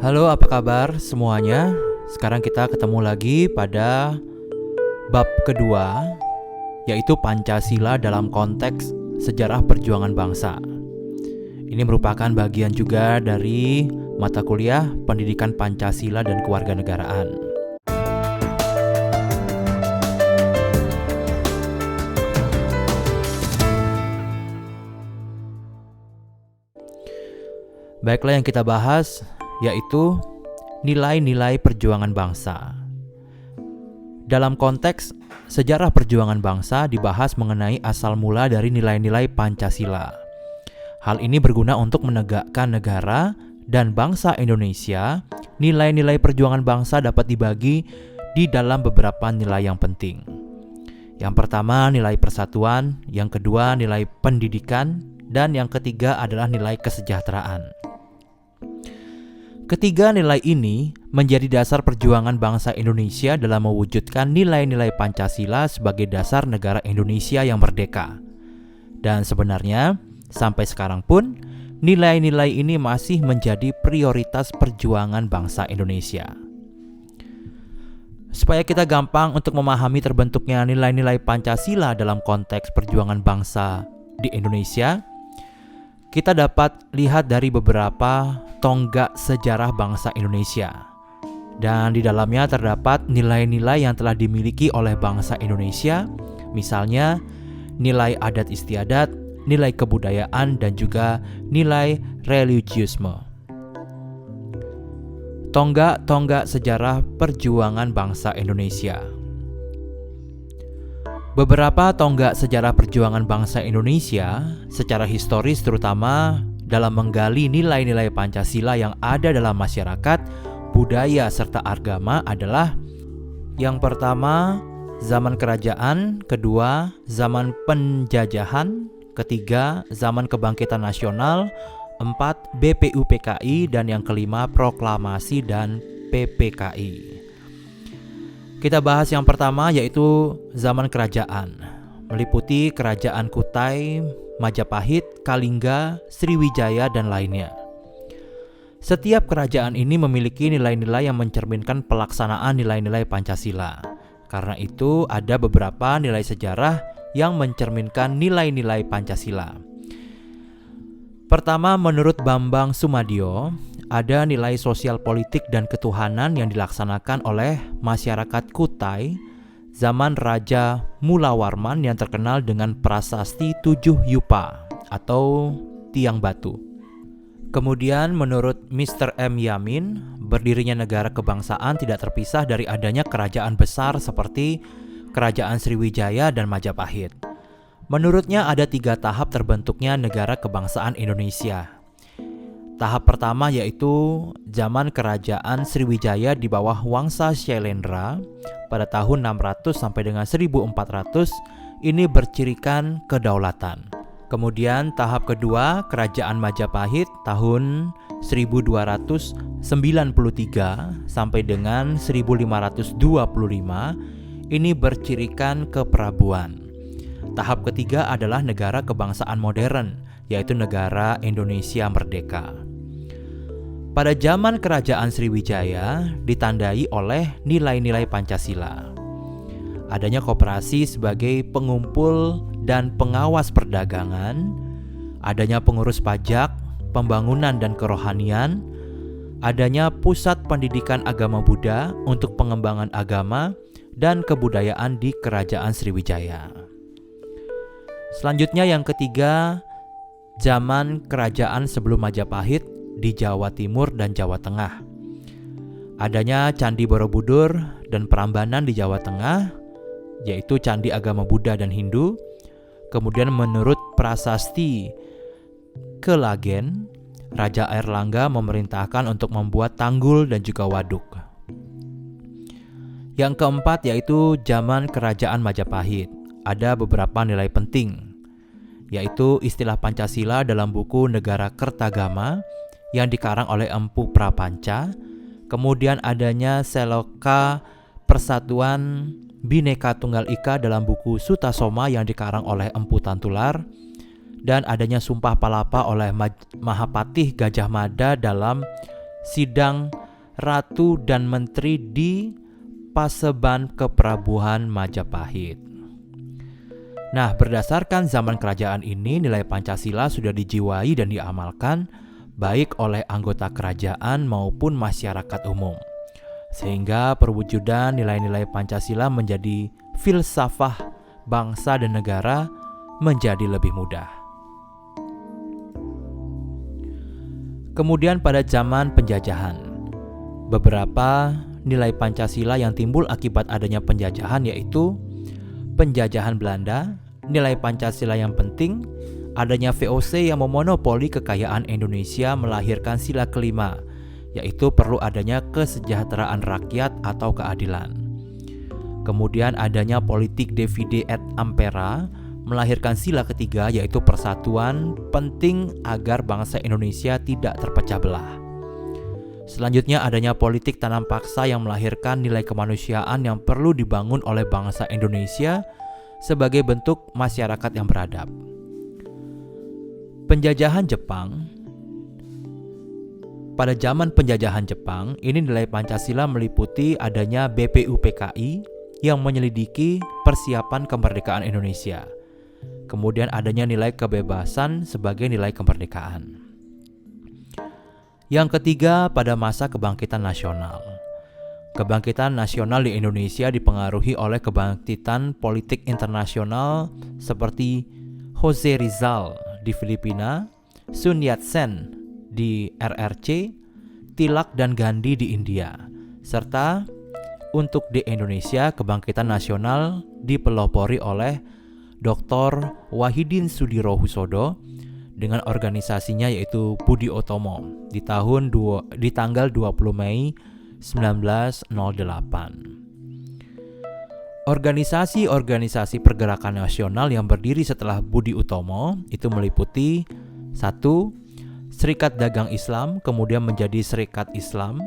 Halo, apa kabar semuanya? Sekarang kita ketemu lagi pada bab kedua, yaitu Pancasila dalam konteks sejarah perjuangan bangsa. Ini merupakan bagian juga dari mata kuliah Pendidikan Pancasila dan Kewarganegaraan. Baiklah, yang kita bahas yaitu nilai-nilai perjuangan bangsa. Dalam konteks sejarah perjuangan bangsa dibahas mengenai asal mula dari nilai-nilai Pancasila. Hal ini berguna untuk menegakkan negara dan bangsa Indonesia. Nilai-nilai perjuangan bangsa dapat dibagi di dalam beberapa nilai yang penting. Yang pertama, nilai persatuan, yang kedua, nilai pendidikan, dan yang ketiga adalah nilai kesejahteraan. Ketiga nilai ini menjadi dasar perjuangan bangsa Indonesia dalam mewujudkan nilai-nilai Pancasila sebagai dasar negara Indonesia yang merdeka. Dan sebenarnya, sampai sekarang pun, nilai-nilai ini masih menjadi prioritas perjuangan bangsa Indonesia. Supaya kita gampang untuk memahami terbentuknya nilai-nilai Pancasila dalam konteks perjuangan bangsa di Indonesia, kita dapat lihat dari beberapa tonggak sejarah bangsa Indonesia. Dan di dalamnya terdapat nilai-nilai yang telah dimiliki oleh bangsa Indonesia, misalnya nilai adat istiadat, nilai kebudayaan, dan juga nilai religiusme. Tonggak-tonggak sejarah perjuangan bangsa Indonesia. Beberapa tonggak sejarah perjuangan bangsa Indonesia secara historis terutama dalam menggali nilai-nilai Pancasila yang ada dalam masyarakat, budaya, serta agama adalah: yang pertama, zaman kerajaan; kedua, zaman penjajahan; ketiga, zaman kebangkitan nasional; empat, BPUPKI; dan yang kelima, proklamasi dan PPKI. Kita bahas yang pertama, yaitu zaman kerajaan, meliputi kerajaan Kutai, Majapahit, Kalingga, Sriwijaya, dan lainnya. Setiap kerajaan ini memiliki nilai-nilai yang mencerminkan pelaksanaan nilai-nilai Pancasila. Karena itu, ada beberapa nilai sejarah yang mencerminkan nilai-nilai Pancasila. Pertama, menurut Bambang Sumadio, ada nilai sosial politik dan ketuhanan yang dilaksanakan oleh masyarakat Kutai zaman Raja Mulawarman yang terkenal dengan prasasti 7 Yupa atau tiang batu. Kemudian menurut Mr. M. Yamin, berdirinya negara kebangsaan tidak terpisah dari adanya kerajaan besar seperti Kerajaan Sriwijaya dan Majapahit. Menurutnya ada 3 tahap terbentuknya negara kebangsaan Indonesia. Tahap pertama yaitu zaman kerajaan Sriwijaya di bawah Wangsa Syailendra pada tahun 600 sampai dengan 1400. Ini bercirikan kedaulatan. Kemudian tahap kedua, kerajaan Majapahit tahun 1293 sampai dengan 1525. Ini bercirikan keprabuan. Tahap ketiga adalah negara kebangsaan modern, yaitu negara Indonesia merdeka. Pada zaman kerajaan Sriwijaya ditandai oleh nilai-nilai Pancasila. Adanya koperasi sebagai pengumpul dan pengawas perdagangan, adanya pengurus pajak, pembangunan dan kerohanian, adanya pusat pendidikan agama Buddha untuk pengembangan agama dan kebudayaan di kerajaan Sriwijaya. Selanjutnya yang ketiga, zaman kerajaan sebelum Majapahit di Jawa Timur dan Jawa Tengah. Adanya Candi Borobudur dan Prambanan di Jawa Tengah, yaitu candi agama Buddha dan Hindu. Kemudian menurut prasasti Kelagen, Raja Airlangga memerintahkan untuk membuat tanggul dan juga waduk. Yang keempat yaitu zaman kerajaan Majapahit. Ada beberapa nilai penting, yaitu istilah Pancasila dalam buku Negara Kertagama yang dikarang oleh Empu Prapanca. Kemudian adanya Seloka Persatuan Bhinneka Tunggal Ika dalam buku Sutasoma yang dikarang oleh Empu Tantular. Dan adanya Sumpah Palapa oleh Mahapatih Gajah Mada dalam sidang Ratu dan Menteri di Paseban Keprabuhan Majapahit. Nah, berdasarkan zaman kerajaan ini, nilai Pancasila sudah dijiwai dan diamalkan baik oleh anggota kerajaan maupun masyarakat umum. Sehingga perwujudan nilai-nilai Pancasila menjadi filsafah bangsa dan negara menjadi lebih mudah. Kemudian pada zaman penjajahan, beberapa nilai Pancasila yang timbul akibat adanya penjajahan yaitu penjajahan Belanda, nilai Pancasila yang penting, adanya VOC yang memonopoli kekayaan Indonesia melahirkan sila kelima, yaitu perlu adanya kesejahteraan rakyat atau keadilan. Kemudian adanya politik divide et impera melahirkan sila ketiga yaitu persatuan penting agar bangsa Indonesia tidak terpecah belah. Selanjutnya adanya politik tanam paksa yang melahirkan nilai kemanusiaan yang perlu dibangun oleh bangsa Indonesia sebagai bentuk masyarakat yang beradab. Penjajahan Jepang. Pada zaman penjajahan Jepang, ini nilai Pancasila meliputi adanya BPUPKI yang menyelidiki persiapan kemerdekaan Indonesia. Kemudian adanya nilai kebebasan sebagai nilai kemerdekaan. Yang ketiga, pada masa kebangkitan nasional. Kebangkitan nasional di Indonesia dipengaruhi oleh kebangkitan politik internasional seperti Jose Rizal di Filipina, Sun Yat-sen di RRC, Tilak dan Gandhi di India. Serta untuk di Indonesia, kebangkitan nasional dipelopori oleh Dr. Wahidin Sudirohusodo dengan organisasinya yaitu Budi Utomo di tanggal 20 Mei 1908. Organisasi-organisasi pergerakan nasional yang berdiri setelah Budi Utomo itu meliputi 1. Serikat Dagang Islam, kemudian menjadi Serikat Islam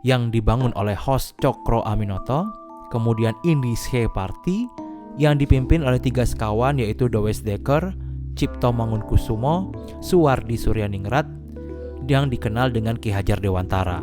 yang dibangun oleh Hos Cokro Aminoto, kemudian Indische Party yang dipimpin oleh 3 sekawan yaitu Dowes Dekker, Cipto Mangunkusumo, Suwardi Suryaningrat yang dikenal dengan Ki Hajar Dewantara.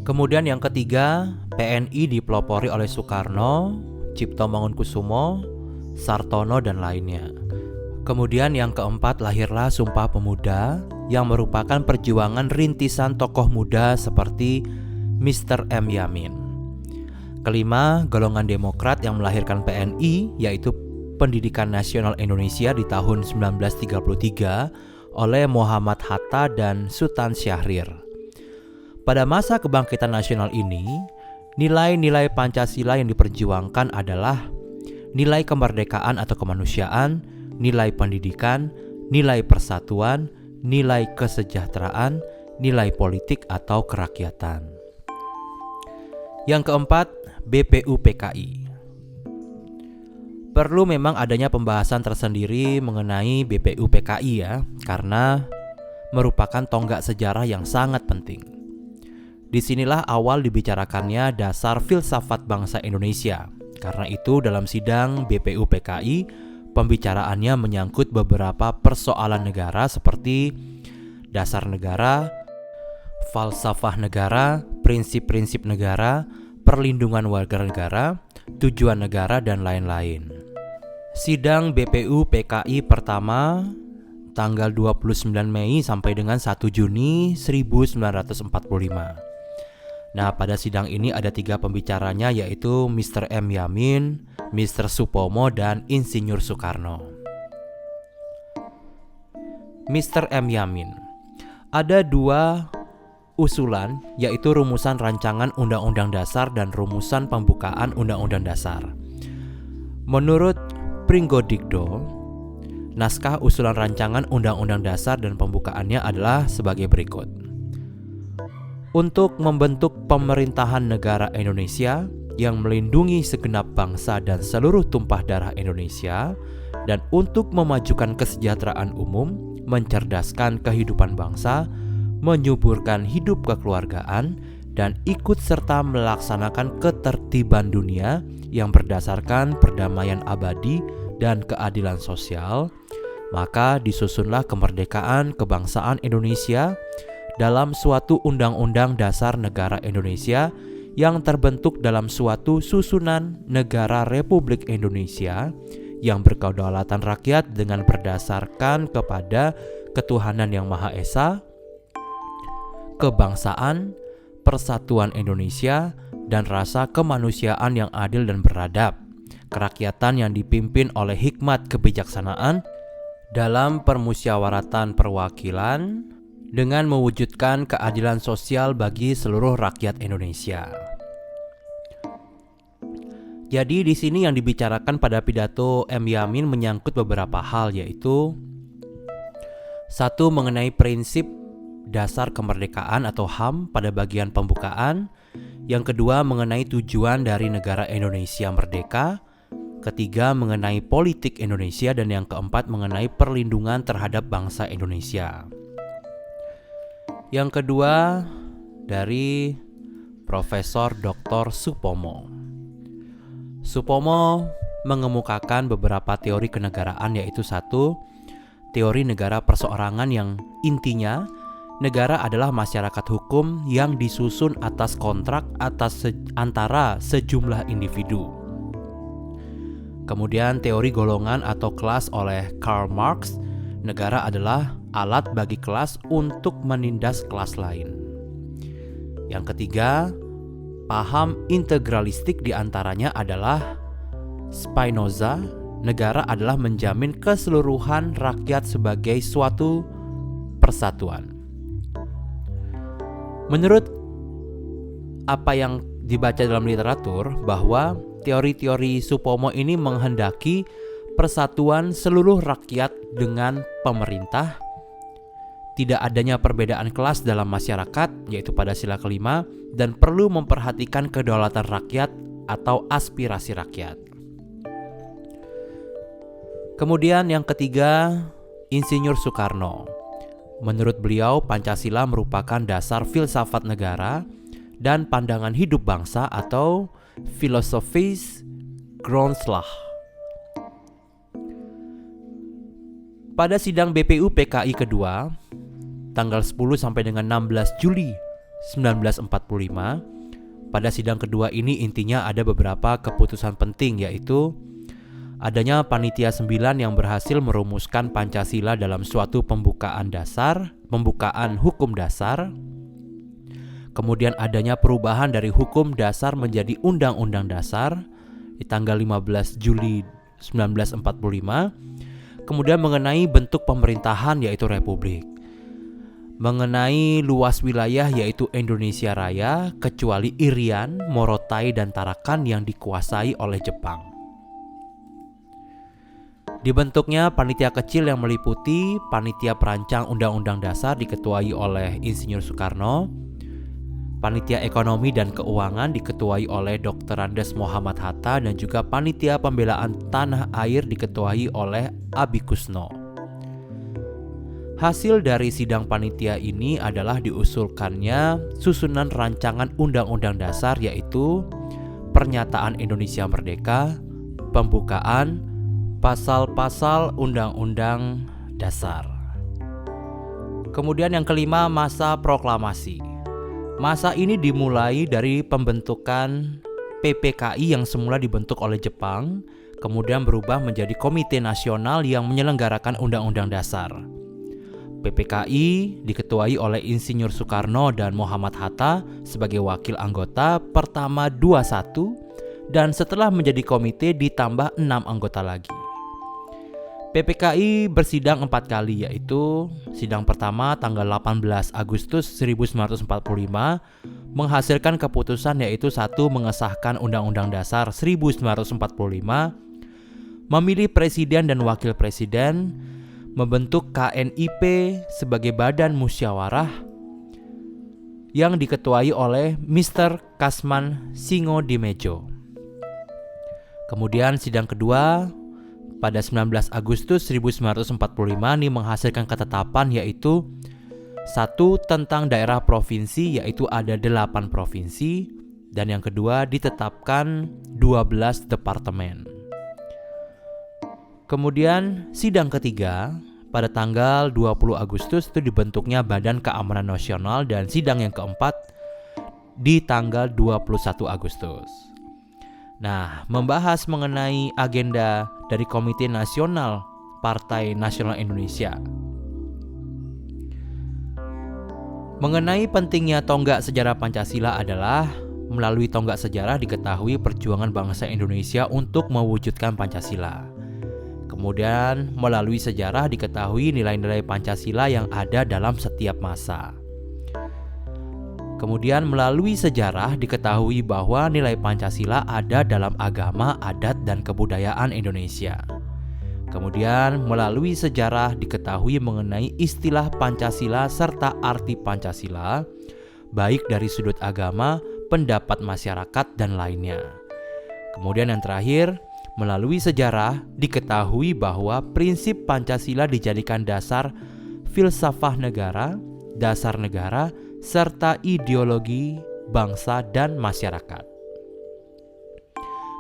Kemudian yang ketiga, PNI dipelopori oleh Soekarno, Cipto Mangunkusumo, Sartono dan lainnya. Kemudian yang keempat, lahirlah Sumpah Pemuda yang merupakan perjuangan rintisan tokoh muda seperti Mr. M. Yamin. Kelima, golongan Demokrat yang melahirkan PNI yaitu Pendidikan Nasional Indonesia di tahun 1933 oleh Muhammad Hatta dan Sultan Syahrir. Pada masa kebangkitan nasional ini, nilai-nilai Pancasila yang diperjuangkan adalah nilai kemerdekaan atau kemanusiaan, nilai pendidikan, nilai persatuan, nilai kesejahteraan, nilai politik atau kerakyatan. Yang keempat, BPUPKI. Perlu memang adanya pembahasan tersendiri mengenai BPUPKI ya, karena merupakan tonggak sejarah yang sangat penting. Disinilah awal dibicarakannya dasar filsafat bangsa Indonesia. Karena itu dalam sidang BPUPKI, pembicaraannya menyangkut beberapa persoalan negara seperti dasar negara, falsafah negara, prinsip-prinsip negara, perlindungan warga negara, tujuan negara, dan lain-lain. Sidang BPUPKI pertama tanggal 29 Mei sampai dengan 1 Juni 1945. Nah, pada sidang ini ada 3 pembicaranya yaitu Mr. M. Yamin, Mr. Supomo, dan Insinyur Soekarno. Mr. M. Yamin. Ada 2 usulan yaitu rumusan rancangan Undang-Undang Dasar dan rumusan pembukaan Undang-Undang Dasar. Menurut Pringgodikdo, naskah usulan rancangan Undang-Undang Dasar dan pembukaannya adalah sebagai berikut. Untuk membentuk pemerintahan negara Indonesia yang melindungi segenap bangsa dan seluruh tumpah darah Indonesia, dan untuk memajukan kesejahteraan umum, mencerdaskan kehidupan bangsa, menyuburkan hidup kekeluargaan, dan ikut serta melaksanakan ketertiban dunia yang berdasarkan perdamaian abadi dan keadilan sosial, maka disusunlah kemerdekaan kebangsaan Indonesia dalam suatu undang-undang dasar negara Indonesia yang terbentuk dalam suatu susunan negara Republik Indonesia yang berkedaulatan rakyat dengan berdasarkan kepada ketuhanan yang Maha Esa, kebangsaan, persatuan Indonesia, dan rasa kemanusiaan yang adil dan beradab, kerakyatan yang dipimpin oleh hikmat kebijaksanaan dalam permusyawaratan perwakilan dengan mewujudkan keadilan sosial bagi seluruh rakyat Indonesia. Jadi di sini yang dibicarakan pada pidato M. Yamin menyangkut beberapa hal, yaitu satu, mengenai prinsip dasar kemerdekaan atau HAM pada bagian pembukaan. Yang kedua, mengenai tujuan dari negara Indonesia merdeka. Ketiga, mengenai politik Indonesia. Dan yang keempat, mengenai perlindungan terhadap bangsa Indonesia. Yang kedua, dari Profesor Dr. Supomo. Supomo mengemukakan beberapa teori kenegaraan, yaitu satu, teori negara perseorangan yang intinya negara adalah masyarakat hukum yang disusun atas kontrak antara sejumlah individu. Kemudian teori golongan atau kelas oleh Karl Marx, negara adalah alat bagi kelas untuk menindas kelas lain. Yang ketiga, paham integralistik diantaranya adalah Spinoza, negara adalah menjamin keseluruhan rakyat sebagai suatu persatuan. Menurut apa yang dibaca dalam literatur, bahwa teori-teori Supomo ini menghendaki persatuan seluruh rakyat dengan pemerintah, tidak adanya perbedaan kelas dalam masyarakat, yaitu pada sila kelima, dan perlu memperhatikan kedaulatan rakyat atau aspirasi rakyat. Kemudian yang ketiga, Insinyur Soekarno. Menurut beliau, Pancasila merupakan dasar filsafat negara dan pandangan hidup bangsa atau filosofis Grondslag. Pada sidang BPU PKI kedua, tanggal 10 sampai dengan 16 Juli 1945, pada sidang kedua ini intinya ada beberapa keputusan penting, yaitu adanya Panitia 9 yang berhasil merumuskan Pancasila dalam suatu pembukaan hukum dasar. Kemudian adanya perubahan dari hukum dasar menjadi undang-undang dasar di tanggal 15 Juli 1945. Kemudian mengenai bentuk pemerintahan, yaitu republik. Mengenai luas wilayah, yaitu Indonesia Raya, kecuali Irian, Morotai, dan Tarakan yang dikuasai oleh Jepang. Dibentuknya panitia kecil yang meliputi panitia perancang Undang-Undang Dasar diketuai oleh Insinyur Soekarno, panitia ekonomi dan keuangan diketuai oleh Dr. Andes Muhammad Hatta, dan juga panitia pembelaan tanah air diketuai oleh Abi Kusno. Hasil dari sidang panitia ini adalah diusulkannya susunan rancangan Undang-Undang Dasar, yaitu Pernyataan Indonesia Merdeka, pembukaan, pasal-pasal Undang-Undang Dasar. Kemudian yang kelima, masa proklamasi. Masa ini dimulai dari pembentukan PPKI yang semula dibentuk oleh Jepang, kemudian berubah menjadi Komite Nasional yang menyelenggarakan Undang-Undang Dasar. PPKI diketuai oleh Insinyur Soekarno dan Muhammad Hatta sebagai wakil anggota pertama 21, dan setelah menjadi komite ditambah 6 anggota lagi. PPKI bersidang 4 kali, yaitu sidang pertama tanggal 18 Agustus 1945 menghasilkan keputusan, yaitu 1. Mengesahkan Undang-Undang Dasar 1945, memilih presiden dan wakil presiden, membentuk KNIP sebagai badan musyawarah yang diketuai oleh Mr. Kasman Singodimedjo. Kemudian sidang kedua pada 19 Agustus 1945 ini menghasilkan ketetapan, yaitu 1. Tentang daerah provinsi, yaitu ada 8 provinsi, dan yang kedua ditetapkan 12 departemen. Kemudian sidang ketiga pada tanggal 20 Agustus itu dibentuknya Badan Keamanan Nasional, dan sidang yang keempat di tanggal 21 Agustus. Nah, membahas mengenai agenda dari Komite Nasional Partai Nasional Indonesia. Mengenai pentingnya tonggak sejarah Pancasila adalah melalui tonggak sejarah diketahui perjuangan bangsa Indonesia untuk mewujudkan Pancasila. Kemudian melalui sejarah diketahui nilai-nilai Pancasila yang ada dalam setiap masa. Kemudian melalui sejarah diketahui bahwa nilai Pancasila ada dalam agama, adat, dan kebudayaan Indonesia. Kemudian melalui sejarah diketahui mengenai istilah Pancasila serta arti Pancasila, baik dari sudut agama, pendapat masyarakat, dan lainnya. Kemudian yang terakhir, melalui sejarah diketahui bahwa prinsip Pancasila dijadikan dasar filsafah negara, dasar negara, serta ideologi bangsa dan masyarakat.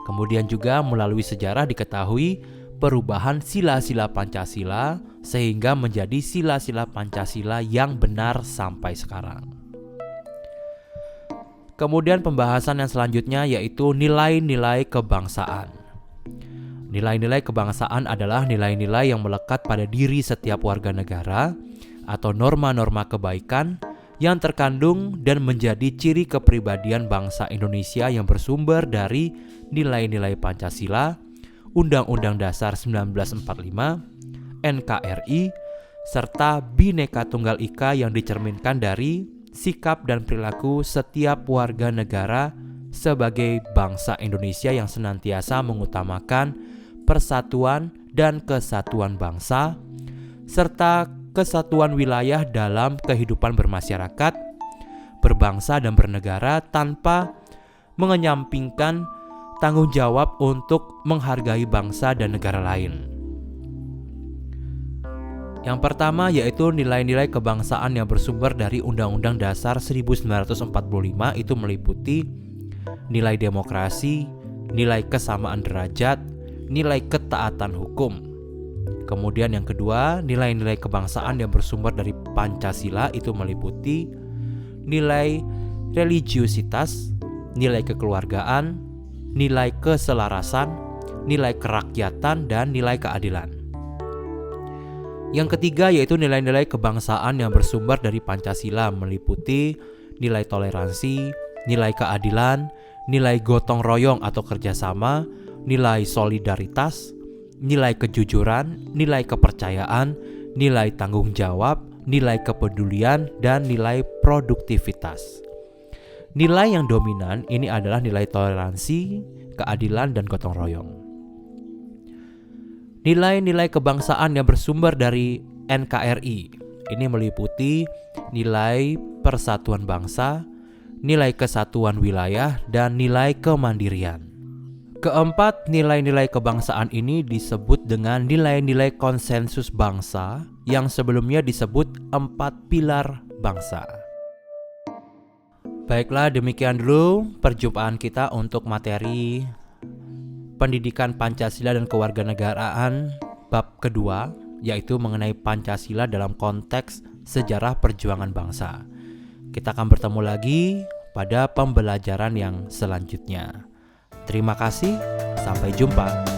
Kemudian juga melalui sejarah diketahui perubahan sila-sila Pancasila sehingga menjadi sila-sila Pancasila yang benar sampai sekarang. Kemudian pembahasan yang selanjutnya yaitu nilai-nilai kebangsaan. Nilai-nilai kebangsaan adalah nilai-nilai yang melekat pada diri setiap warga negara atau norma-norma kebaikan yang terkandung dan menjadi ciri kepribadian bangsa Indonesia yang bersumber dari nilai-nilai Pancasila, Undang-Undang Dasar 1945, NKRI, serta Bhinneka Tunggal Ika yang dicerminkan dari sikap dan perilaku setiap warga negara sebagai bangsa Indonesia yang senantiasa mengutamakan persatuan dan kesatuan bangsa, serta kesatuan wilayah dalam kehidupan bermasyarakat, berbangsa dan bernegara tanpa mengenyampingkan tanggung jawab untuk menghargai bangsa dan negara lain. Yang pertama yaitu nilai-nilai kebangsaan yang bersumber dari Undang-Undang Dasar 1945, itu meliputi nilai demokrasi, nilai kesamaan derajat, nilai ketaatan hukum. Kemudian yang kedua, nilai-nilai kebangsaan yang bersumber dari Pancasila itu meliputi nilai religiusitas, nilai kekeluargaan, nilai keselarasan, nilai kerakyatan, dan nilai keadilan. Yang ketiga yaitu nilai-nilai kebangsaan yang bersumber dari Pancasila meliputi nilai toleransi, nilai keadilan, nilai gotong royong atau kerjasama, nilai solidaritas, nilai kejujuran, nilai kepercayaan, nilai tanggung jawab, nilai kepedulian, dan nilai produktivitas. Nilai yang dominan ini adalah nilai toleransi, keadilan, dan gotong royong. Nilai-nilai kebangsaan yang bersumber dari NKRI ini meliputi nilai persatuan bangsa, nilai kesatuan wilayah, dan nilai kemandirian. Keempat, nilai-nilai kebangsaan ini disebut dengan nilai-nilai konsensus bangsa yang sebelumnya disebut 4 pilar bangsa. Baiklah, demikian dulu perjumpaan kita untuk materi pendidikan Pancasila dan kewarganegaraan bab kedua, yaitu mengenai Pancasila dalam konteks sejarah perjuangan bangsa. Kita akan bertemu lagi pada pembelajaran yang selanjutnya. Terima kasih, sampai jumpa.